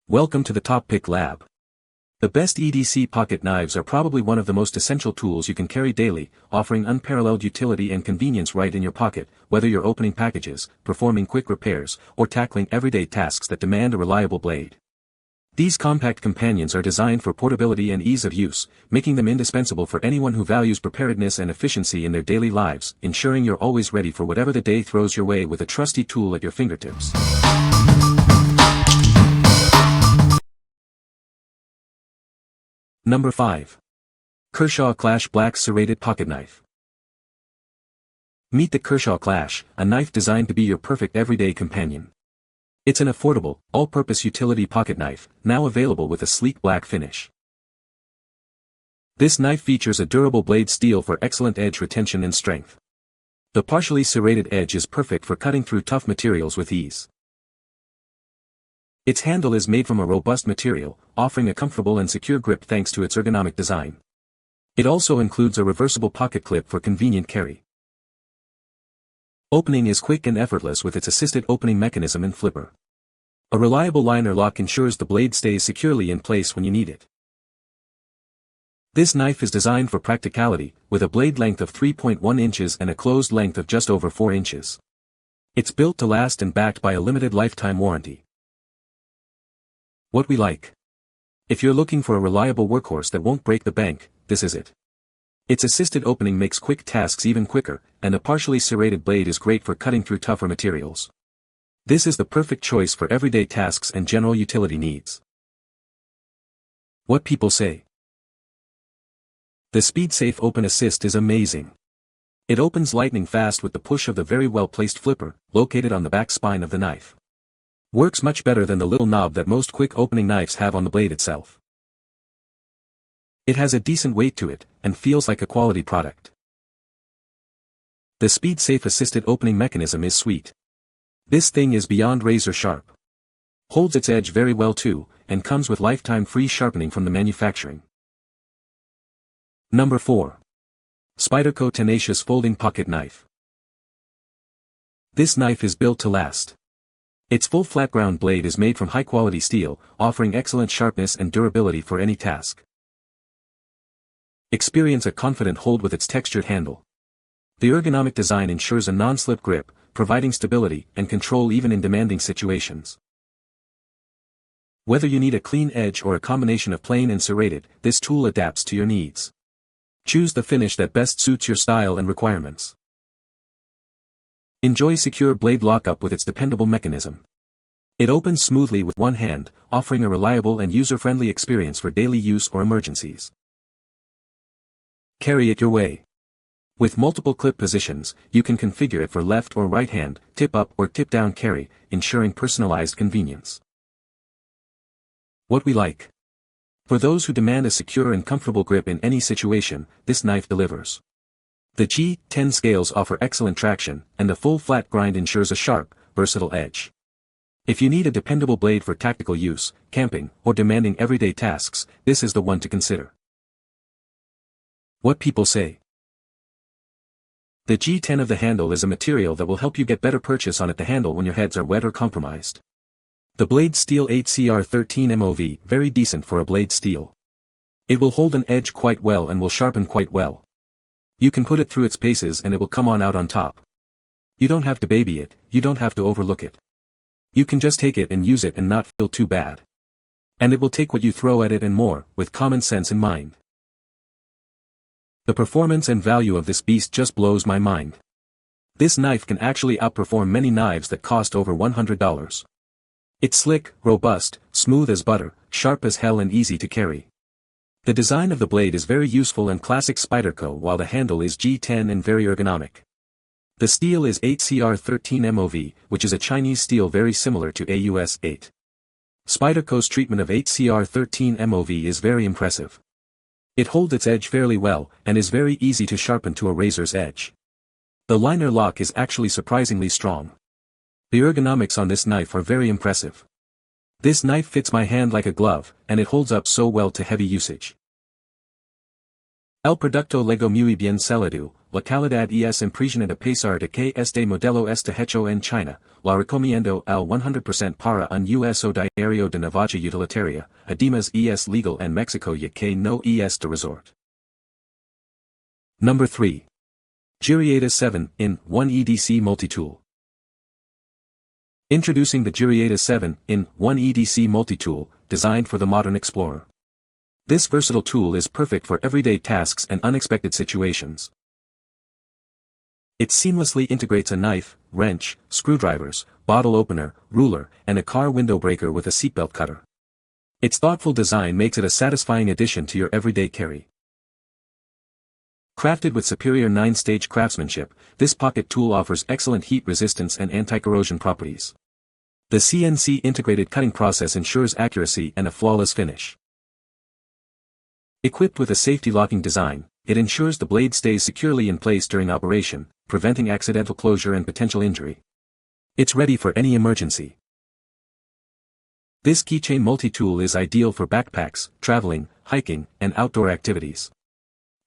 Welcome to the TopPick lab. The best EDC pocket knives are probably one of the most essential tools you can carry daily, offering unparalleled utility and convenience right in your pocket, whether you're opening packages, performing quick repairs, or tackling everyday tasks that demand a reliable blade. These compact companions are designed for portability and ease of use, making them indispensable for anyone who values preparedness and efficiency in their daily lives, ensuring you're always ready for whatever the day throws your way with a trusty tool at your fingertips. Number 5. Kershaw Clash Black Serrated Pocketknife. Meet the Kershaw Clash, a knife designed to be your perfect everyday companion. It's an affordable, all-purpose utility pocket knife, now available with a sleek black finish. This knife features a durable blade steel for excellent edge retention and strength. The partially serrated edge is perfect for cutting through tough materials with ease. Its handle is made from a robust material, offering a comfortable and secure grip thanks to its ergonomic design. It also includes a reversible pocket clip for convenient carry. Opening is quick and effortless with its assisted opening mechanism and flipper. A reliable liner lock ensures the blade stays securely in place when you need it. This knife is designed for practicality, with a blade length of 3.1 inches and a closed length of just over 4 inches. It's built to last and backed by a limited lifetime warranty. What we like. If you're looking for a reliable workhorse that won't break the bank, this is it. Its assisted opening makes quick tasks even quicker, and a partially serrated blade is great for cutting through tougher materials. This is the perfect choice for everyday tasks and general utility needs. What people say. The SpeedSafe Open Assist is amazing. It opens lightning fast with the push of the very well-placed flipper, located on the back spine of the knife. Works much better than the little knob that most quick opening knives have on the blade itself. It has a decent weight to it, and feels like a quality product. The SpeedSafe assisted opening mechanism is sweet. This thing is beyond razor sharp. Holds its edge very well too, and comes with lifetime free sharpening from the manufacturing. Number 4. Spyderco Tenacious Folding Pocket Knife. This knife is built to last. Its full flat ground blade is made from high-quality steel, offering excellent sharpness and durability for any task. Experience a confident hold with its textured handle. The ergonomic design ensures a non-slip grip, providing stability and control even in demanding situations. Whether you need a clean edge or a combination of plain and serrated, this tool adapts to your needs. Choose the finish that best suits your style and requirements. Enjoy secure blade lockup with its dependable mechanism. It opens smoothly with one hand, offering a reliable and user-friendly experience for daily use or emergencies. Carry it your way. With multiple clip positions, you can configure it for left or right hand, tip up or tip down carry, ensuring personalized convenience. What we like. For those who demand a secure and comfortable grip in any situation, this knife delivers. The G10 scales offer excellent traction, and the full flat grind ensures a sharp, versatile edge. If you need a dependable blade for tactical use, camping, or demanding everyday tasks, this is the one to consider. What people say. The G10 of the handle is a material that will help you get better purchase on it to handle when your heads are wet or compromised. The blade steel 8CR13 MOV, very decent for a blade steel. It will hold an edge quite well and will sharpen quite well. You can put it through its paces and it will come on out on top. You don't have to baby it, you don't have to overlook it. You can just take it and use it and not feel too bad. And it will take what you throw at it and more, with common sense in mind. The performance and value of this beast just blows my mind. This knife can actually outperform many knives that cost over $100. It's slick, robust, smooth as butter, sharp as hell and easy to carry. The design of the blade is very useful and classic Spyderco while the handle is G10 and very ergonomic. The steel is 8CR13 MOV, which is a Chinese steel very similar to AUS 8. Spyderco's treatment of 8CR13 MOV is very impressive. It holds its edge fairly well, and is very easy to sharpen to a razor's edge. The liner lock is actually surprisingly strong. The ergonomics on this knife are very impressive. This knife fits my hand like a glove, and it holds up so well to heavy usage. El producto lego muy bien selado, la calidad es impresionante a pesar de que este modelo está hecho en China, la recomiendo al 100% para un uso diario de navaja utilitaria, además es legal en Mexico ya que no es de resort. Number 3. GIRIAITUS 7-in-1 EDC Multitool. Introducing the GIRIAITUS 7-in-1 EDC Multitool, designed for the modern explorer. This versatile tool is perfect for everyday tasks and unexpected situations. It seamlessly integrates a knife, wrench, screwdrivers, bottle opener, ruler, and a car window breaker with a seatbelt cutter. Its thoughtful design makes it a satisfying addition to your everyday carry. Crafted with superior 9-stage craftsmanship, this pocket tool offers excellent heat resistance and anti-corrosion properties. The CNC integrated cutting process ensures accuracy and a flawless finish. Equipped with a safety locking design, it ensures the blade stays securely in place during operation, preventing accidental closure and potential injury. It's ready for any emergency. This Keychain multi-tool is ideal for backpacks, traveling, hiking, and outdoor activities.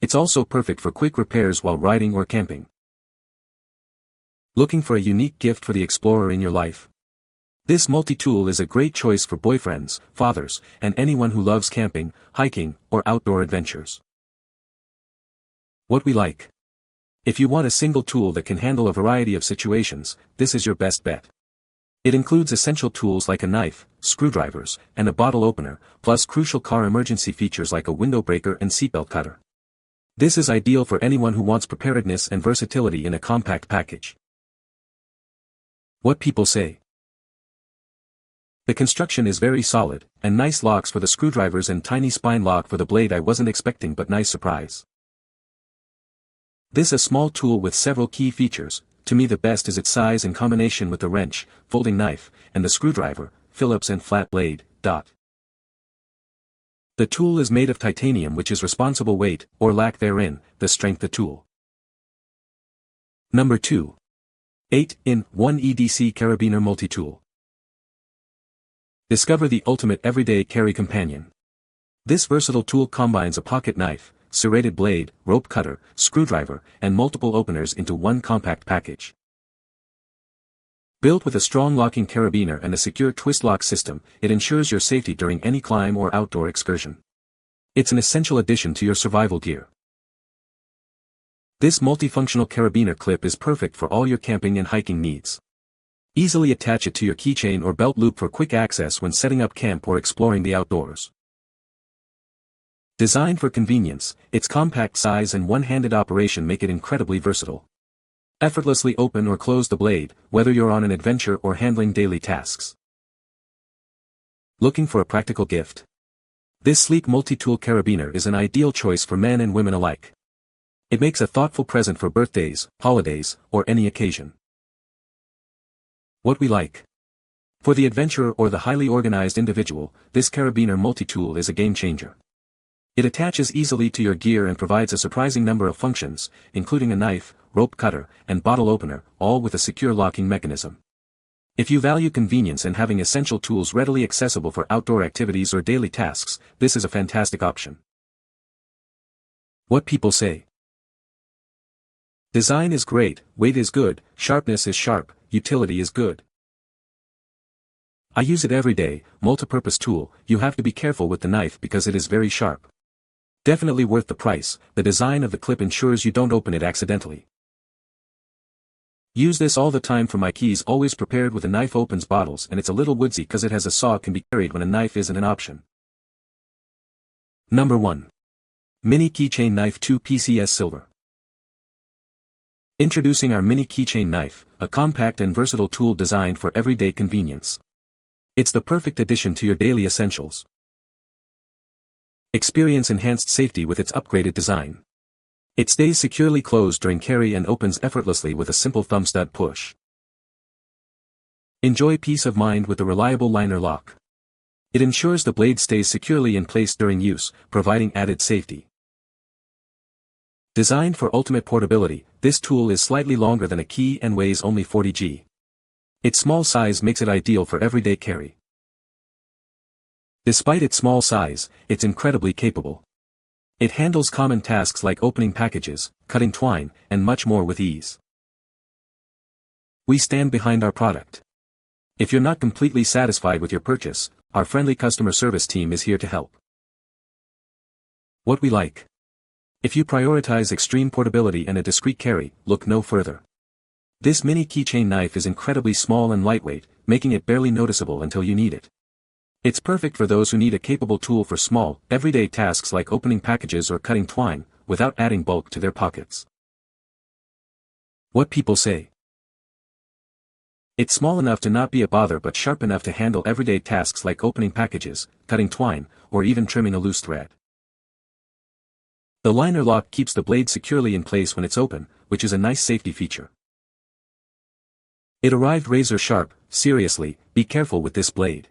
It's also perfect for quick repairs while riding or camping. Looking for a unique gift for the explorer in your life? This multi-tool is a great choice for boyfriends, fathers, and anyone who loves camping, hiking, or outdoor adventures. What we like. If you want a single tool that can handle a variety of situations, this is your best bet. It includes essential tools like a knife, screwdrivers, and a bottle opener, plus crucial car emergency features like a window breaker and seatbelt cutter. This is ideal for anyone who wants preparedness and versatility in a compact package. What people say. The construction is very solid, and nice locks for the screwdrivers and tiny spine lock for the blade. I wasn't expecting, but nice surprise. This is a small tool with several key features. To me the best is its size in combination with the wrench, folding knife, and the screwdriver, Phillips and flat blade. The tool is made of titanium, which is responsible weight, or lack therein, the strength the tool. Number 2. 8-in-1 EDC Carabiner Multitool. Discover the ultimate everyday carry companion. This versatile tool combines a pocket knife, serrated blade, rope cutter, screwdriver, and multiple openers into one compact package. Built with a strong locking carabiner and a secure twist lock system, it ensures your safety during any climb or outdoor excursion. It's an essential addition to your survival gear. This multifunctional carabiner clip is perfect for all your camping and hiking needs. Easily attach it to your keychain or belt loop for quick access when setting up camp or exploring the outdoors. Designed for convenience, its compact size and one-handed operation make it incredibly versatile. Effortlessly open or close the blade, whether you're on an adventure or handling daily tasks. Looking for a practical gift? This sleek multi-tool carabiner is an ideal choice for men and women alike. It makes a thoughtful present for birthdays, holidays, or any occasion. What we like. For the adventurer or the highly organized individual, this carabiner multi-tool is a game-changer. It attaches easily to your gear and provides a surprising number of functions, including a knife, rope cutter, and bottle opener, all with a secure locking mechanism. If you value convenience and having essential tools readily accessible for outdoor activities or daily tasks, this is a fantastic option. What people say. Design is great, weight is good, sharpness is sharp, utility is good. I use it every day. Multi-purpose tool. You have to be careful with the knife because it is very sharp. Definitely worth the price. The design of the clip ensures you don't open it accidentally. Use this all the time for my keys. Always prepared with a knife. Opens bottles, and it's a little woodsy because it has a saw. Can be carried when a knife isn't an option. Number 1. Mini Keychain Knife 2 PCS Silver. Introducing our Mini Keychain Knife, a compact and versatile tool designed for everyday convenience. It's the perfect addition to your daily essentials. Experience enhanced safety with its upgraded design. It stays securely closed during carry and opens effortlessly with a simple thumb stud push. Enjoy peace of mind with the reliable liner lock. It ensures the blade stays securely in place during use, providing added safety. Designed for ultimate portability, this tool is slightly longer than a key and weighs only 40 g. Its small size makes it ideal for everyday carry. Despite its small size, it's incredibly capable. It handles common tasks like opening packages, cutting twine, and much more with ease. We stand behind our product. If you're not completely satisfied with your purchase, our friendly customer service team is here to help. What we like. If you prioritize extreme portability and a discreet carry, look no further. This mini keychain knife is incredibly small and lightweight, making it barely noticeable until you need it. It's perfect for those who need a capable tool for small, everyday tasks like opening packages or cutting twine, without adding bulk to their pockets. What people say. It's small enough to not be a bother but sharp enough to handle everyday tasks like opening packages, cutting twine, or even trimming a loose thread. The liner lock keeps the blade securely in place when it's open, which is a nice safety feature. It arrived razor sharp. Seriously, be careful with this blade.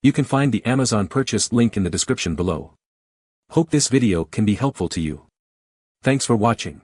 You can find the Amazon purchase link in the description below. Hope this video can be helpful to you. Thanks for watching.